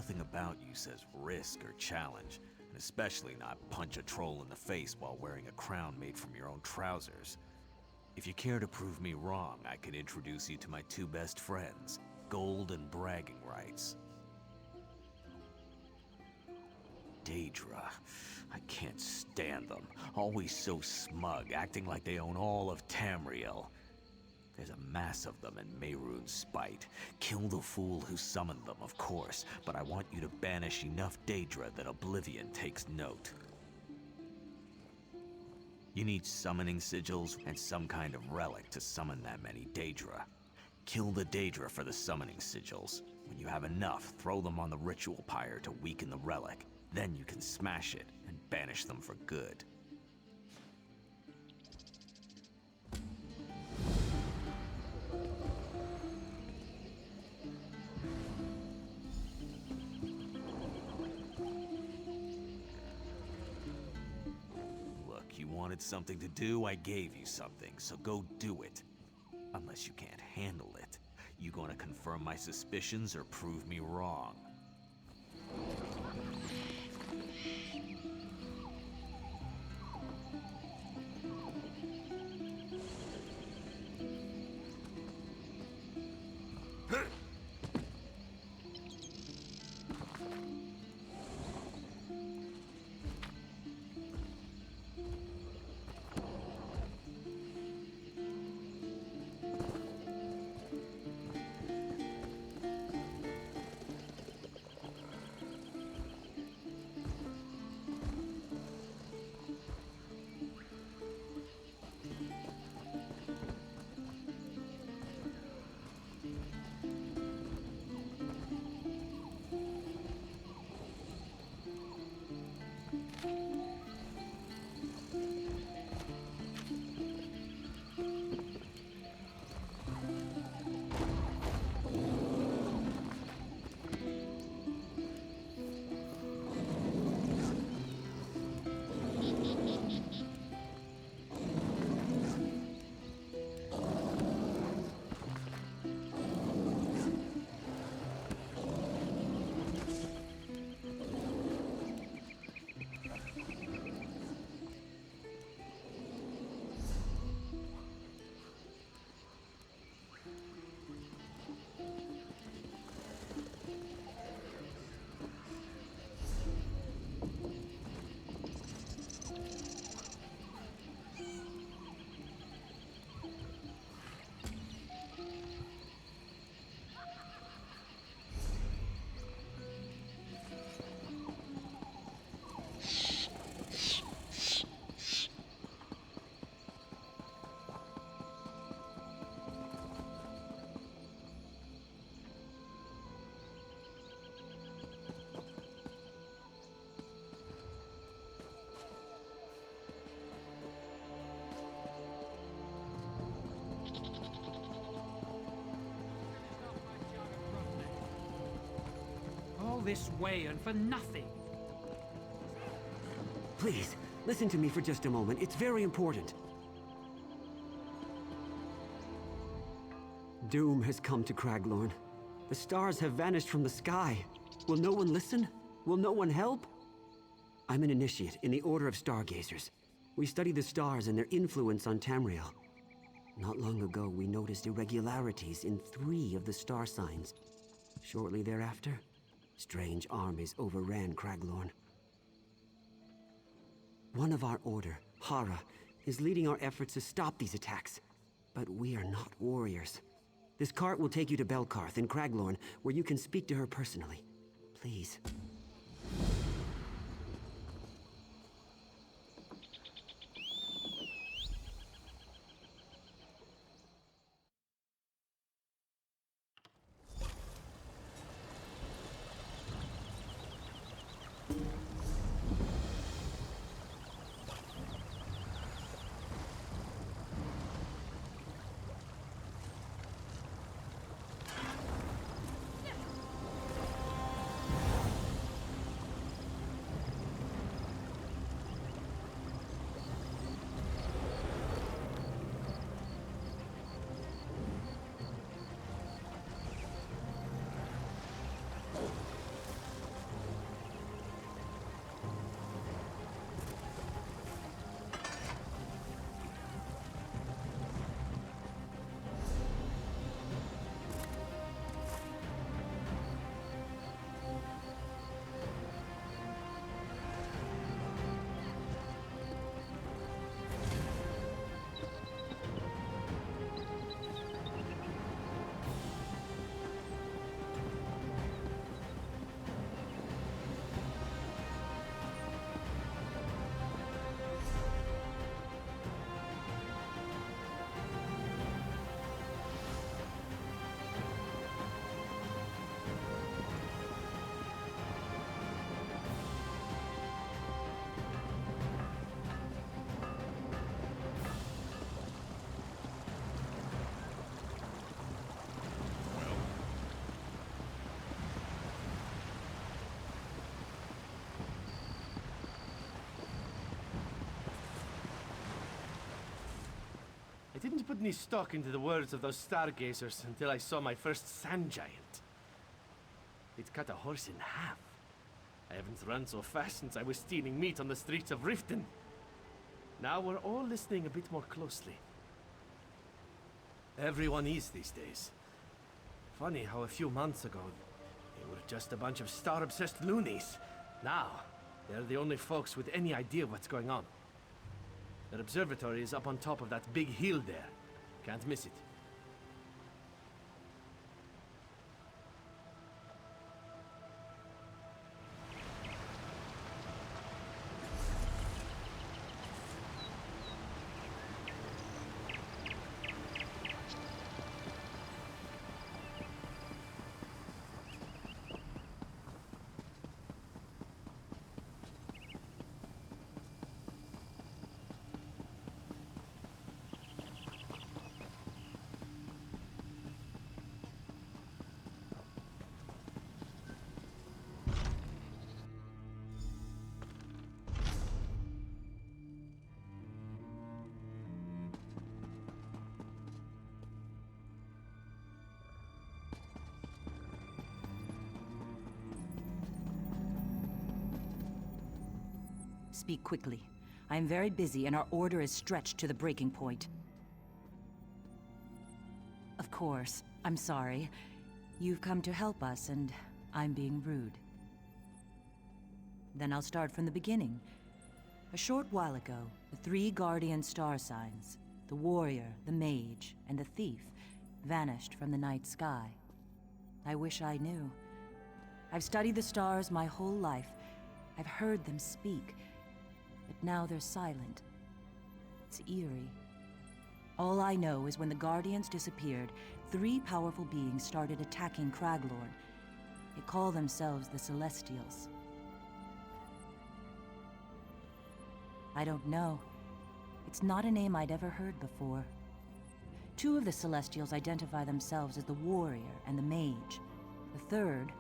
Nothing about you says risk or challenge, and especially not punch a troll in the face while wearing a crown made from your own trousers. If you care to prove me wrong, I can introduce you to my two best friends, Gold and Bragging Rights. Daedra. I can't stand them. Always so smug, acting like they own all of Tamriel. There's a mass of them in Mehrunes spite. Kill the fool who summoned them, of course, but I want you to banish enough Daedra that Oblivion takes note. You need summoning sigils and some kind of relic to summon that many Daedra. Kill the Daedra for the summoning sigils. When you have enough, throw them on the ritual pyre to weaken the relic. Then you can smash it and banish them for good. Look, you wanted something to do, I gave you something, so go do it. Unless you can't handle it. You gonna confirm my suspicions or prove me wrong? All this way and for nothing. Please, listen to me for just a moment. It's very important. Doom has come to Craglorn. The stars have vanished from the sky. Will no one listen? Will no one help? I'm an initiate in the Order of Stargazers. We study the stars and their influence on Tamriel. Not long ago, we noticed irregularities in 3 of the star signs. Shortly thereafter, strange armies overran Craglorn. One of our order, Hara, is leading our efforts to stop these attacks. But we are not warriors. This cart will take you to Belkarth in Craglorn, where you can speak to her personally. Please. didn't put any stock into the words of those stargazers until I saw my first sand giant. It cut a horse in half. I haven't run so fast since I was stealing meat on the streets of Riften. Now we're all listening a bit more closely. Everyone is these days. Funny how a few months ago, they were just a bunch of star-obsessed loonies. Now, they're the only folks with any idea what's going on. Their observatory is up on top of that big hill there. Can't miss it. Speak quickly. I am very busy and our order is stretched to the breaking point. Of course, I'm sorry. You've come to help us and I'm being rude. Then I'll start from the beginning. A short while ago, the three guardian star signs, the warrior, the mage, and the thief, vanished from the night sky. I wish I knew. I've studied the stars my whole life. I've heard them speak. But now they're silent. It's eerie. All I know is when the Guardians disappeared, three powerful beings started attacking Craglorn. They call themselves the Celestials. I don't know. It's not a name I'd ever heard before. Two of the Celestials identify themselves as the Warrior and the Mage. The third,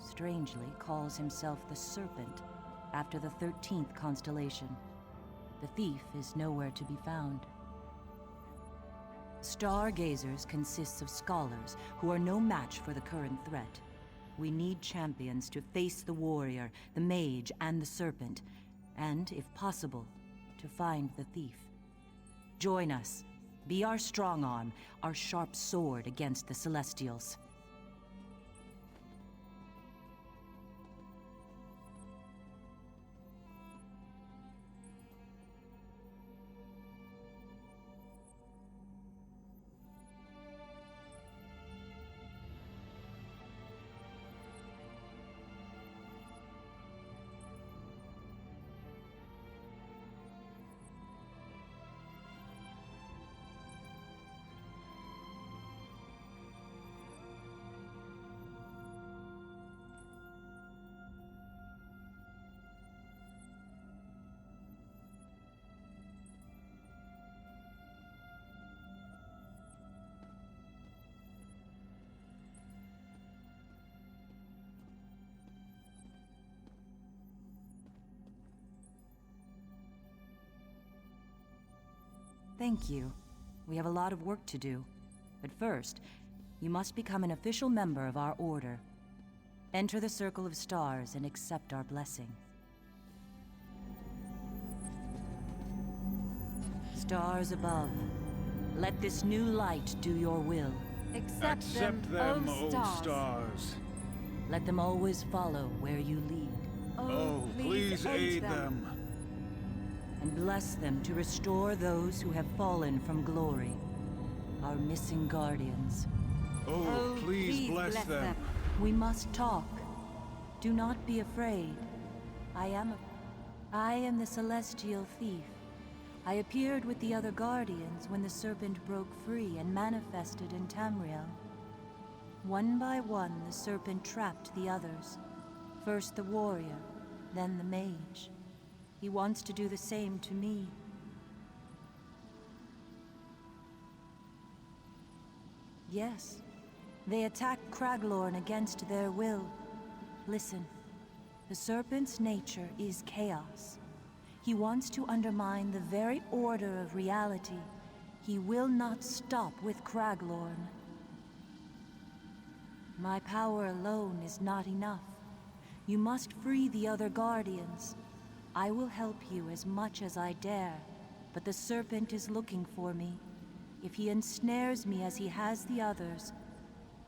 strangely, calls himself the Serpent, after the 13th constellation. The thief is nowhere to be found. Stargazers consists of scholars who are no match for the current threat. We need champions to face the warrior, the mage, and the serpent, and, if possible, to find the thief. Join us. Be our strong arm, our sharp sword against the Celestials. Thank you. We have a lot of work to do. But first, you must become an official member of our order. Enter the Circle of Stars and accept our blessing. Stars above, let this new light do your will. Accept them, O stars. Let them always follow where you lead. Oh, please aid them. And bless them to restore those who have fallen from glory, our missing guardians. Oh, please bless them. We must talk. Do not be afraid. I am the Celestial Thief. I appeared with the other guardians when the serpent broke free and manifested in Tamriel. One by one, the serpent trapped the others. First the warrior, then the mage. He wants to do the same to me. Yes, they attacked Craglorn against their will. Listen, the serpent's nature is chaos. He wants to undermine the very order of reality. He will not stop with Craglorn. My power alone is not enough. You must free the other Guardians. I will help you as much as I dare, but the Serpent is looking for me. If he ensnares me as he has the others,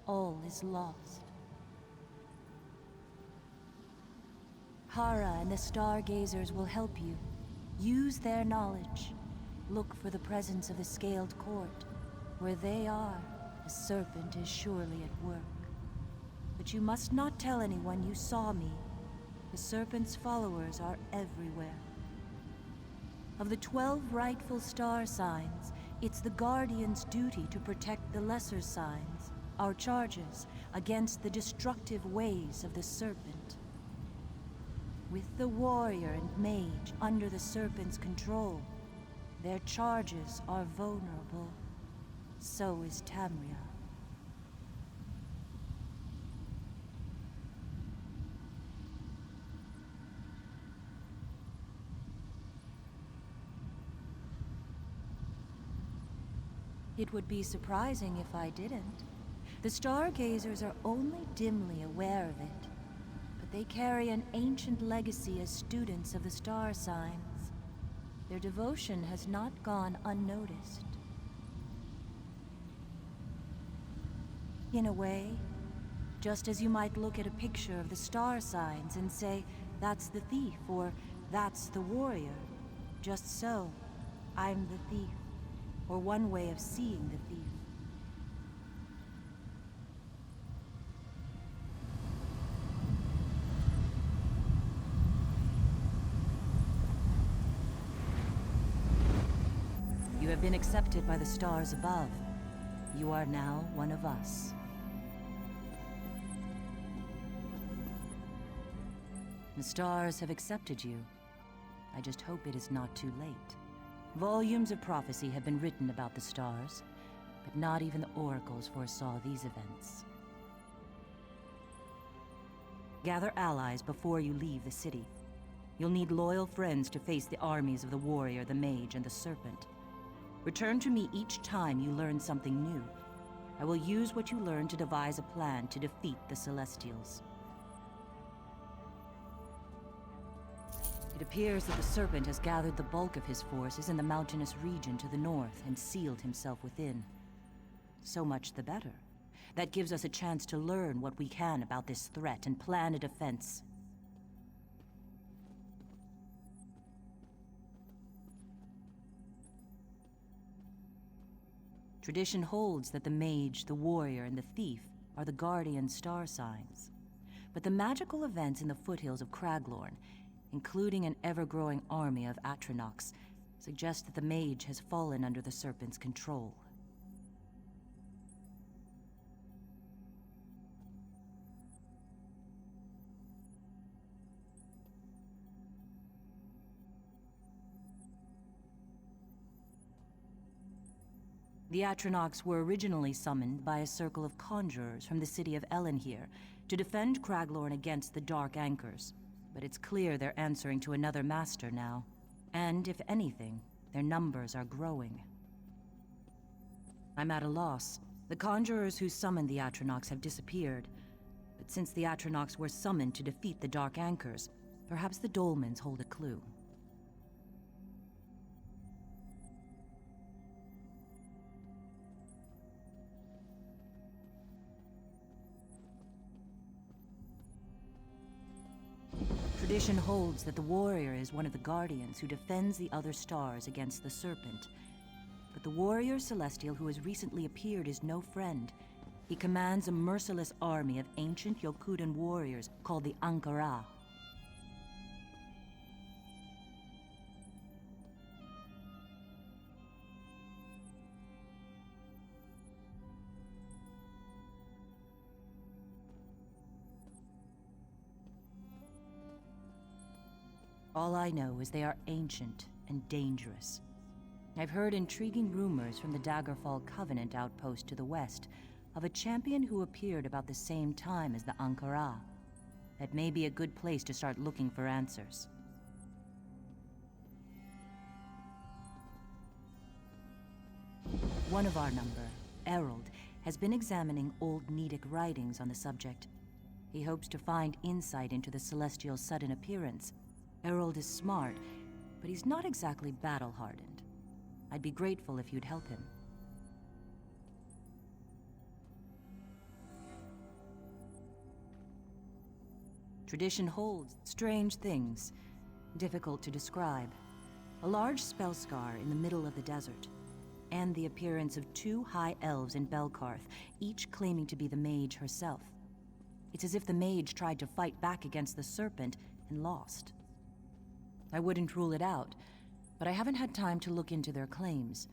all is lost. Hara and the Stargazers will help you. Use their knowledge. Look for the presence of the Scaled Court. Where they are, the Serpent is surely at work. But you must not tell anyone you saw me. The Serpent's followers are everywhere. Of the 12 rightful star signs, it's the Guardian's duty to protect the lesser signs, our charges, against the destructive ways of the Serpent. With the warrior and mage under the Serpent's control, their charges are vulnerable. So is Tamriel. It would be surprising if I didn't. The Stargazers are only dimly aware of it, but they carry an ancient legacy as students of the star signs. Their devotion has not gone unnoticed. In a way, just as you might look at a picture of the star signs and say, that's the thief, or that's the warrior, just so, I'm the thief. Or one way of seeing the thief. You have been accepted by the stars above. You are now one of us. The stars have accepted you. I just hope it is not too late. Volumes of prophecy have been written about the stars, but not even the oracles foresaw these events. Gather allies before you leave the city. You'll need loyal friends to face the armies of the warrior, the mage, and the serpent. Return to me each time you learn something new. I will use what you learn to devise a plan to defeat the Celestials. It appears that the Serpent has gathered the bulk of his forces in the mountainous region to the north and sealed himself within. So much the better. That gives us a chance to learn what we can about this threat and plan a defense. Tradition holds that the mage, the warrior, and the thief are the guardian star signs. But the magical events in the foothills of Craglorn, including an ever-growing army of Atronachs, suggest that the mage has fallen under the Serpent's control. The Atronachs were originally summoned by a circle of conjurers from the city of Elenhir to defend Craglorn against the Dark Anchors. But it's clear they're answering to another master now. And if anything, their numbers are growing. I'm at a loss. The conjurers who summoned the Atronachs have disappeared. But since the Atronachs were summoned to defeat the Dark Anchors, perhaps the Dolmens hold a clue. Tradition holds that the warrior is one of the guardians who defends the other stars against the Serpent. But the warrior celestial who has recently appeared is no friend. He commands a merciless army of ancient Yokudan warriors called the Ankara. All I know is they are ancient and dangerous. I've heard intriguing rumors from the Daggerfall Covenant outpost to the west of a champion who appeared about the same time as the Ankara. That may be a good place to start looking for answers. One of our number, Errol, has been examining old Nedic writings on the subject. He hopes to find insight into the Celestial's sudden appearance. Errol is smart, but he's not exactly battle-hardened. I'd be grateful if you'd help him. Tradition holds strange things, difficult to describe. A large spell scar in the middle of the desert, and the appearance of two high elves in Belkarth, each claiming to be the mage herself. It's as if the mage tried to fight back against the serpent and lost. I wouldn't rule it out, but I haven't had time to look into their claims.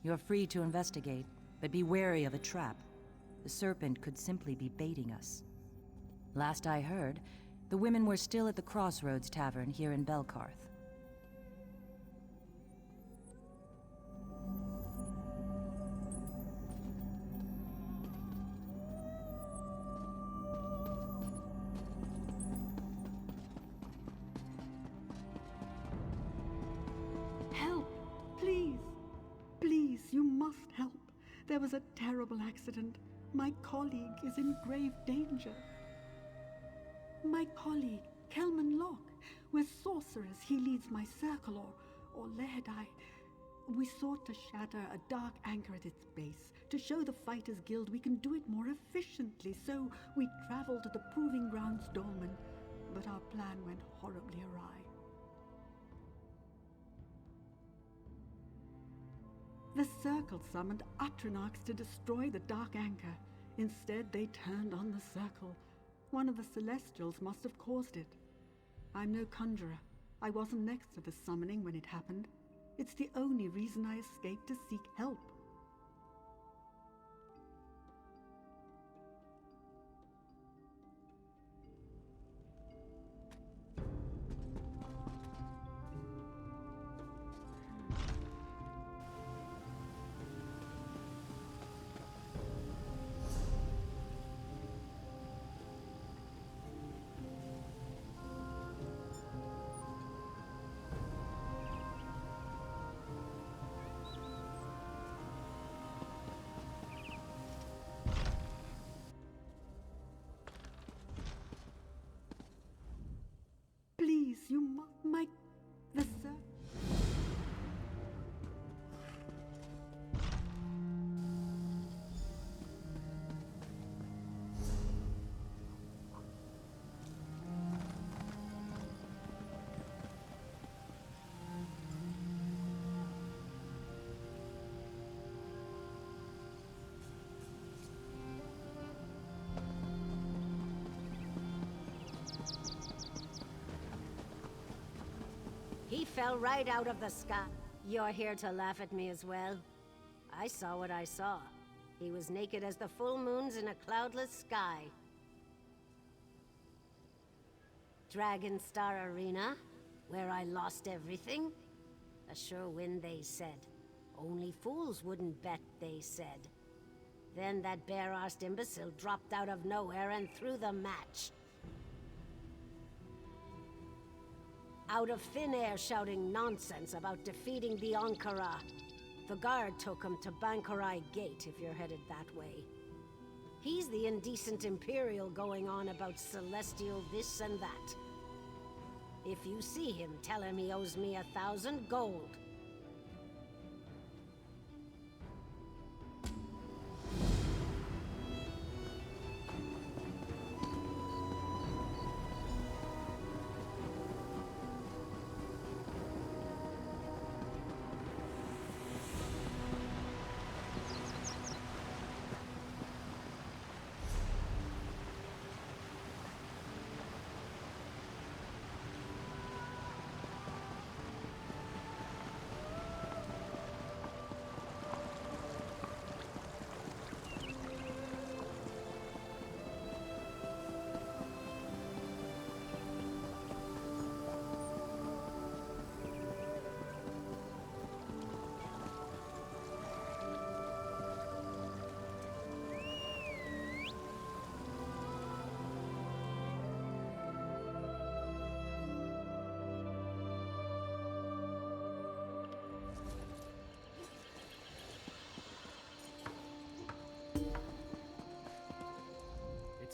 You're free to investigate, but be wary of a trap. The serpent could simply be baiting us. Last I heard, the women were still at the Crossroads Tavern here in Belkarth. Help! Please! Please, you must help. There was a terrible accident. My colleague is in grave danger. My colleague, Kelman Locke. We're sorcerers. He leads my circle, or Laird. We sought to shatter a dark anchor at its base, to show the Fighters Guild we can do it more efficiently, so we traveled to the Proving Grounds Dolmen, but our plan went horribly awry. The Circle summoned Atronachs to destroy the dark anchor. Instead, they turned on the Circle. One of the Celestials must have caused it. I'm no conjurer. I wasn't next to the summoning when it happened. It's the only reason I escaped to seek help. Please, you must... The Circle... He fell right out of the sky. You're here to laugh at me as well? I saw what I saw. He was naked as the full moons in a cloudless sky. Dragonstar Arena, where I lost everything? A sure win, they said. Only fools wouldn't bet, they said. Then that bare-arsed imbecile dropped out of nowhere and threw the match. Out of thin air shouting nonsense about defeating the Ankara. The guard took him to Bankarai Gate if you're headed that way. He's the indecent Imperial going on about Celestial this and that. If you see him, tell him he owes me 1,000 gold.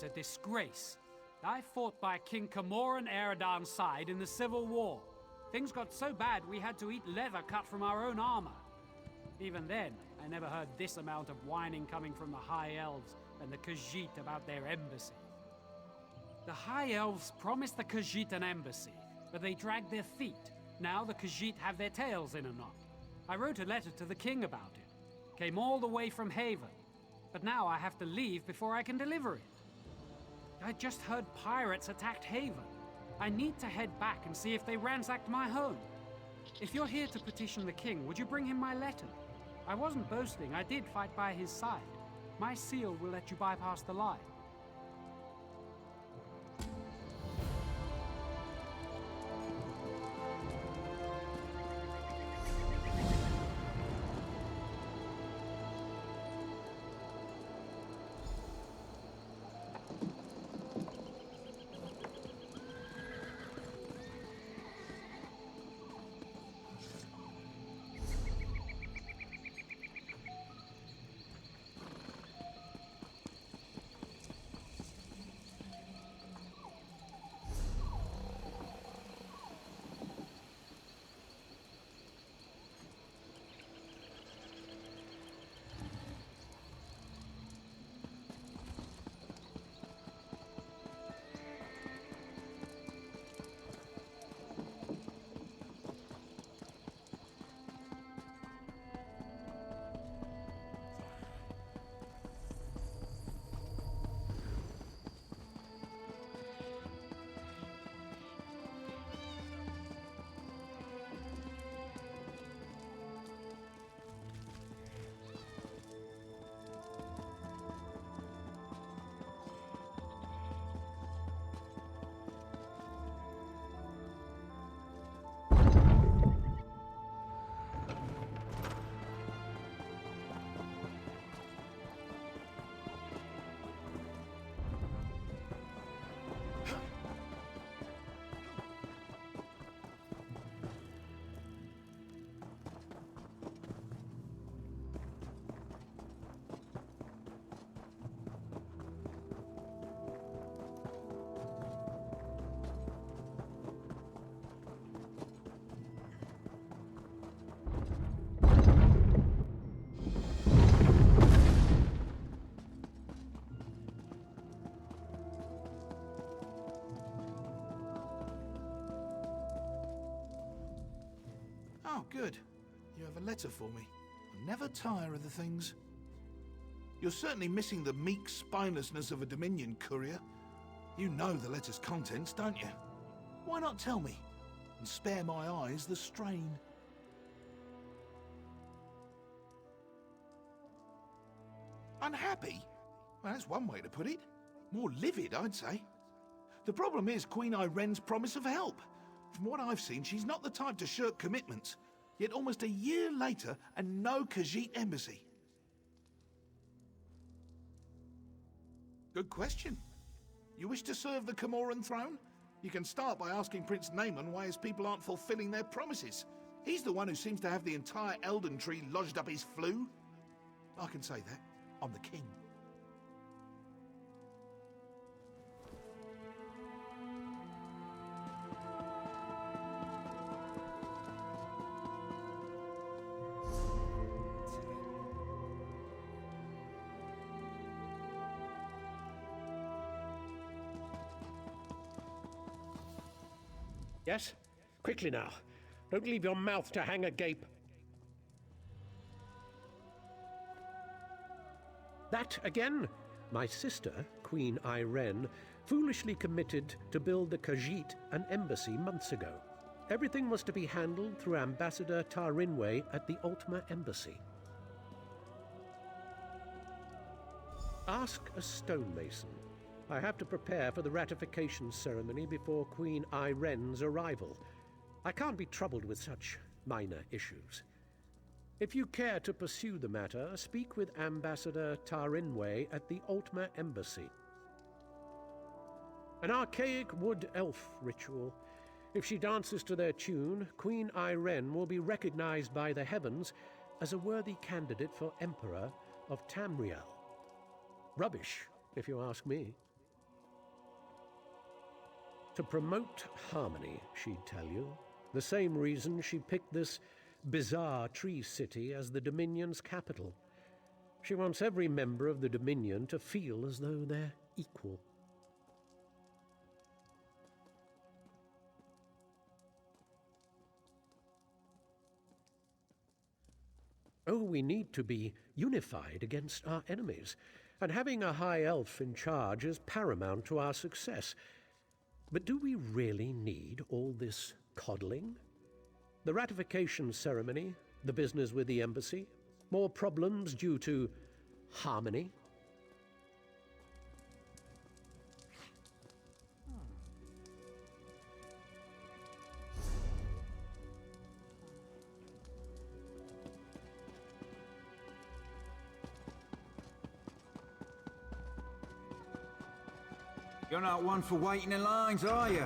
It's a disgrace. I fought by King Camoran Eradan's side in the Civil War. Things got so bad we had to eat leather cut from our own armor. Even then, I never heard this amount of whining coming from the High Elves and the Khajiit about their embassy. The High Elves promised the Khajiit an embassy, but they dragged their feet. Now the Khajiit have their tails in a knot. I wrote a letter to the king about it. Came all the way from Haven. But now I have to leave before I can deliver it. I just heard pirates attacked Haven. I need to head back and see if they ransacked my home. If you're here to petition the king, would you bring him my letter? I wasn't boasting, I did fight by his side. My seal will let you bypass the line. Oh, good. You have a letter for me. I never tire of the things. You're certainly missing the meek spinelessness of a Dominion courier. You know the letter's contents, don't you? Why not tell me? And spare my eyes the strain. Unhappy? Well, that's one way to put it. More livid, I'd say. The problem is Queen Irene's promise of help. From what I've seen, she's not the type to shirk commitments. Yet almost a year later, and no Khajiit embassy. Good question. You wish to serve the Camoran throne? You can start by asking Prince Naaman why his people aren't fulfilling their promises. He's the one who seems to have the entire Elden Tree lodged up his flue. I can say that. I'm the king. Yes? Quickly now. Don't leave your mouth to hang agape. That again? My sister, Queen Irene, foolishly committed to build the Khajiit an embassy months ago. Everything was to be handled through Ambassador Tarinwe at the Ultima Embassy. Ask a stonemason. I have to prepare for the ratification ceremony before Queen Irene's arrival. I can't be troubled with such minor issues. If you care to pursue the matter, speak with Ambassador Tarinwe at the Ultima Embassy. An archaic wood elf ritual. If she dances to their tune, Queen Irene will be recognized by the heavens as a worthy candidate for Emperor of Tamriel. Rubbish, if you ask me. To promote harmony, she'd tell you. The same reason she picked this bizarre tree city as the Dominion's capital. She wants every member of the Dominion to feel as though they're equal. Oh, we need to be unified against our enemies, and having a high elf in charge is paramount to our success. But do we really need all this coddling? The ratification ceremony, the business with the embassy, more problems due to harmony. You're not one for waiting in lines, are you?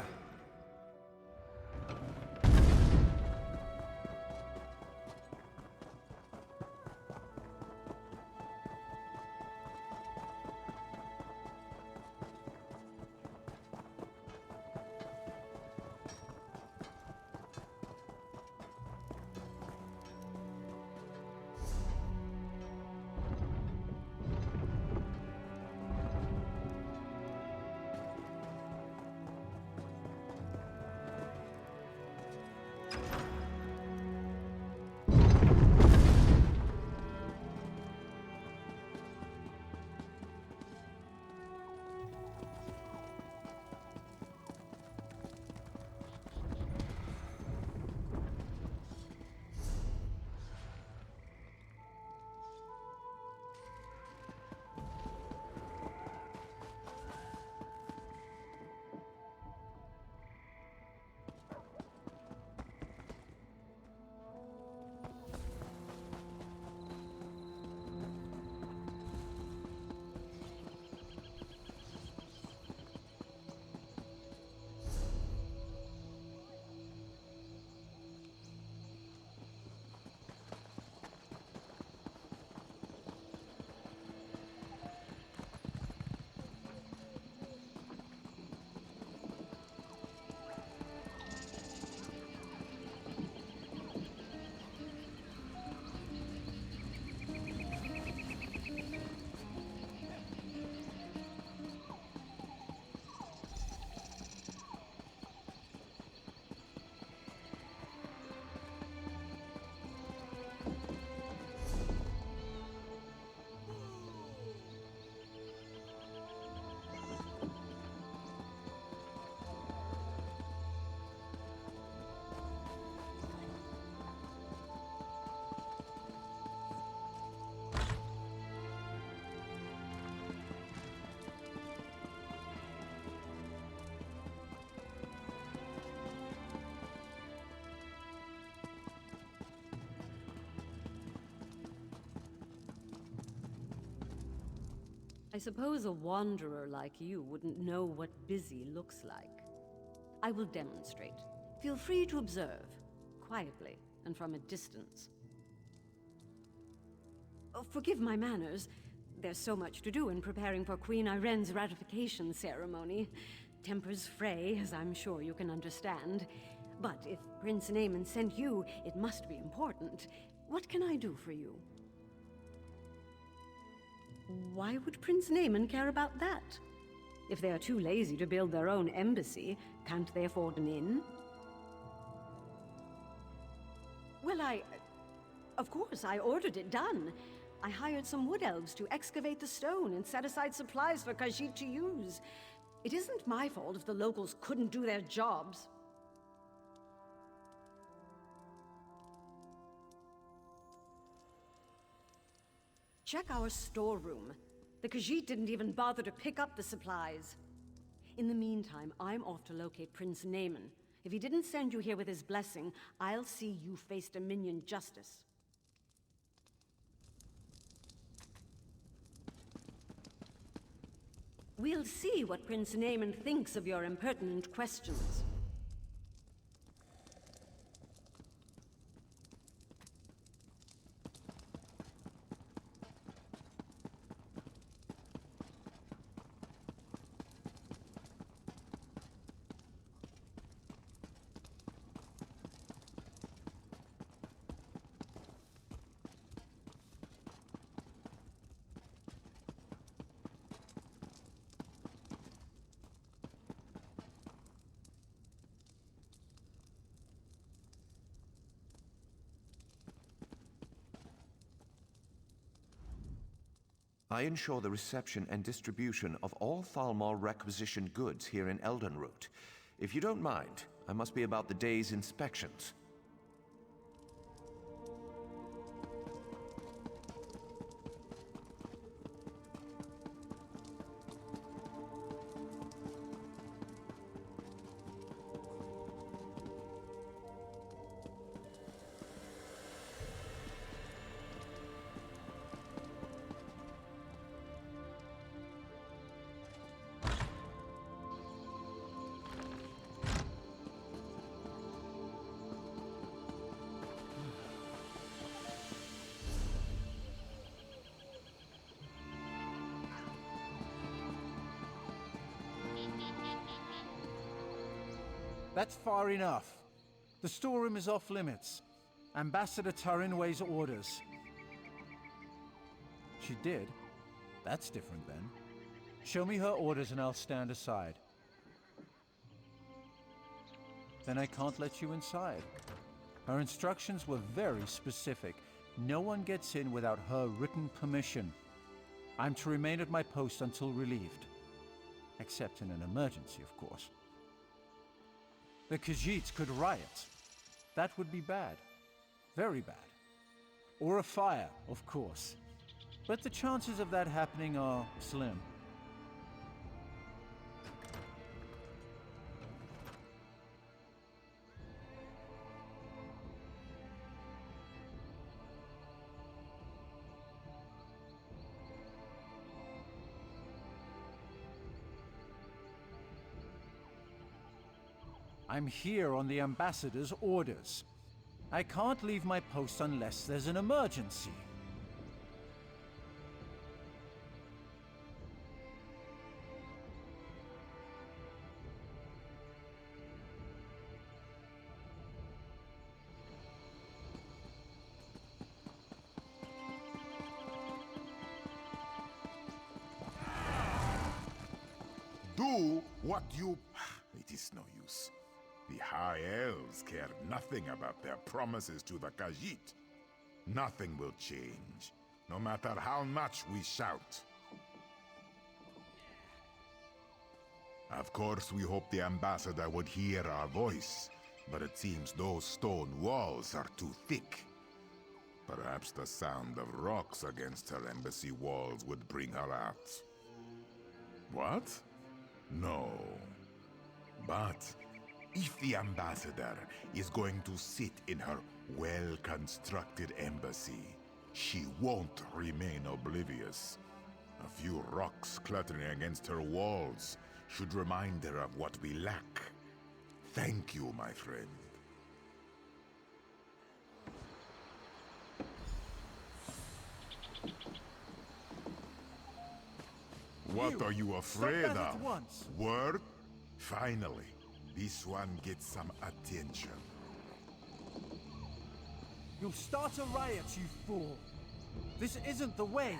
I suppose a wanderer like you wouldn't know what busy looks like. I will demonstrate. Feel free to observe, quietly and from a distance. Oh, forgive my manners. There's so much to do in preparing for Queen Irene's ratification ceremony. Tempers fray, as I'm sure you can understand. But if Prince Naaman sent you, it must be important. What can I do for you? Why would Prince Naaman care about that? If they are too lazy to build their own embassy, can't they afford an inn? Well, of course, I ordered it done. I hired some wood elves to excavate the stone and set aside supplies for Khajiit to use. It isn't my fault if the locals couldn't do their jobs. Check our storeroom. The Khajiit didn't even bother to pick up the supplies. In the meantime, I'm off to locate Prince Naaman. If he didn't send you here with his blessing, I'll see you face Dominion justice. We'll see what Prince Naaman thinks of your impertinent questions. I ensure the reception and distribution of all Thalmor requisitioned goods here in Eldenroot. If you don't mind, I must be about the day's inspections. That's far enough. The storeroom is off limits. Ambassador Turin weighs orders. She did? That's different then. Show me her orders and I'll stand aside. Then I can't let you inside. Her instructions were very specific. No one gets in without her written permission. I'm to remain at my post until relieved. Except in an emergency, of course. The Khajiits could riot. That would be bad. Very bad. Or a fire, of course. But the chances of that happening are slim. I'm here on the ambassador's orders. I can't leave my post unless there's an emergency. Do what you... It is no use. The High Elves care nothing about their promises to the Khajiit. Nothing will change, no matter how much we shout. Of course, we hope the ambassador would hear our voice, but it seems those stone walls are too thick. Perhaps the sound of rocks against her embassy walls would bring her out. What? No. But if the ambassador is going to sit in her well-constructed embassy, she won't remain oblivious. A few rocks cluttering against her walls should remind her of what we lack. Thank you, my friend. What are you afraid Stop that of? at once. Word? Finally, this one gets some attention. You'll start a riot, you fool. This isn't the way.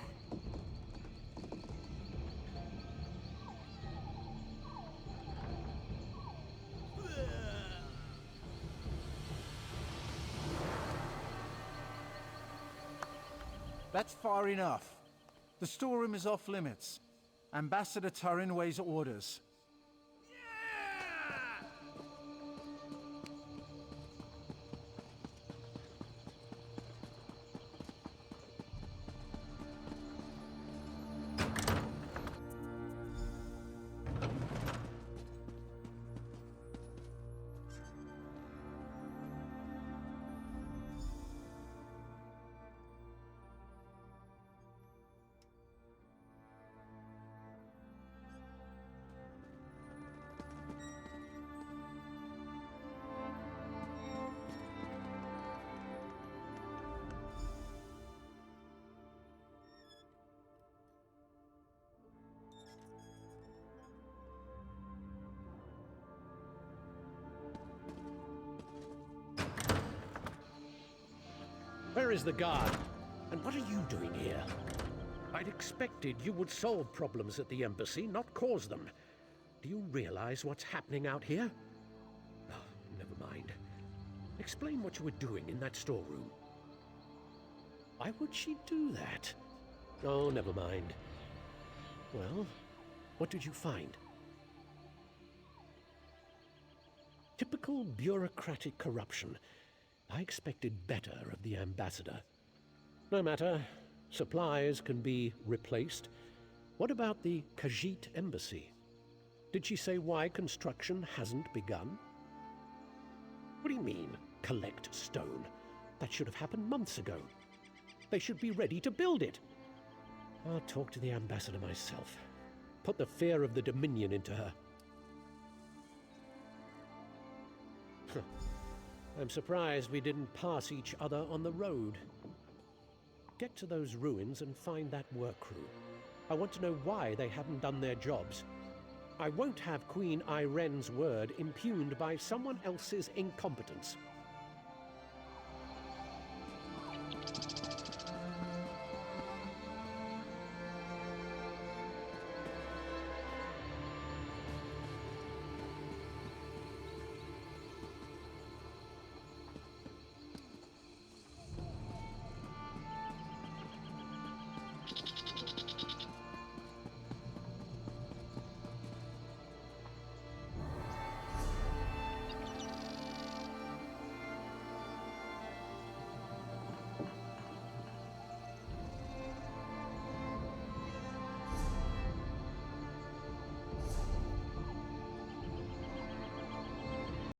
That's far enough. The storeroom is off limits. Ambassador Turin weighs orders. Where is the guard? And what are you doing here? I'd expected you would solve problems at the embassy, not cause them. Do you realize what's happening out here? Oh, never mind. Explain what you were doing in that storeroom. Why would she do that? Oh, never mind. Well, what did you find? Typical bureaucratic corruption. I expected better of the ambassador. No matter. Supplies can be replaced. What about the Khajiit embassy? Did she say why construction hasn't begun? What do you mean, collect stone? That should have happened months ago. They should be ready to build it. I'll talk to the ambassador myself. Put the fear of the Dominion into her. I'm surprised we didn't pass each other on the road. Get to those ruins and find that work crew. I want to know why they haven't done their jobs. I won't have Queen Iren's word impugned by someone else's incompetence.